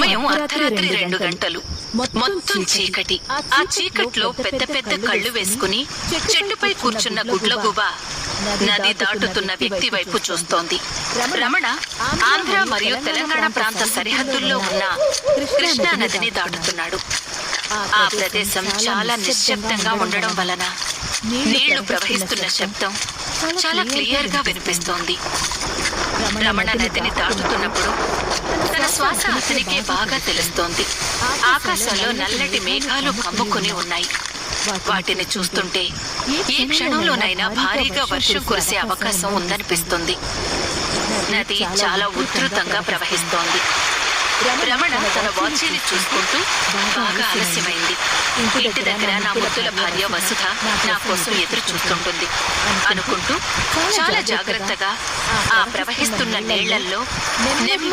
సమయం అర్ధరాత్రి 2 గంటలు. మొత్తం చీకటి. ఆ చీకట్లో పెద్ద పెద్ద కళ్ళు వేసుకుని చెట్టుపై కూర్చున్న గుడ్లగూబ నది దాటుతున్న వ్యక్తి వైపు చూస్తోంది. రమణ ఆంధ్ర మరియు తెలంగాణ ప్రాంత సరిహద్దుల్లో ఉన్న కృష్ణా నదిని దాటుతున్నాడు. ఆ ప్రదేశం చాలా నిశ్శబ్దంగా ఉండడం వలన నీళ్లు ప్రవహిస్తున్న శబ్దం చాలా క్లియర్ గా వినిపిస్తోంది. రమణ నదిని దాటుతున్నప్పుడు తన శ్వాస అతనికే బాగా తెలుస్తోంది. ఆకాశంలో నల్లటి మేఘాలు కమ్ముకుని ఉన్నాయి. వాటిని చూస్తుంటే ఏ క్షణంలోనైనా భారీగా వర్షం కురిసే అవకాశం ఉందనిపిస్తుంది. నది చాలా ఉధృతంగా ప్రవహిస్తోంది. రమణ తన వాచీని చూసుకుంటూ బాగా ఆలస్యమైంది. ఇంటి దగ్గర నా ముద్దుల భార్య వసుధ నా కోసం ఎదురు చూస్తుంటుంది అనుకుంటూ చాలా జాగ్రత్తగా ఆ ప్రవహిస్తున్న నీళ్లల్లో నెమ్మది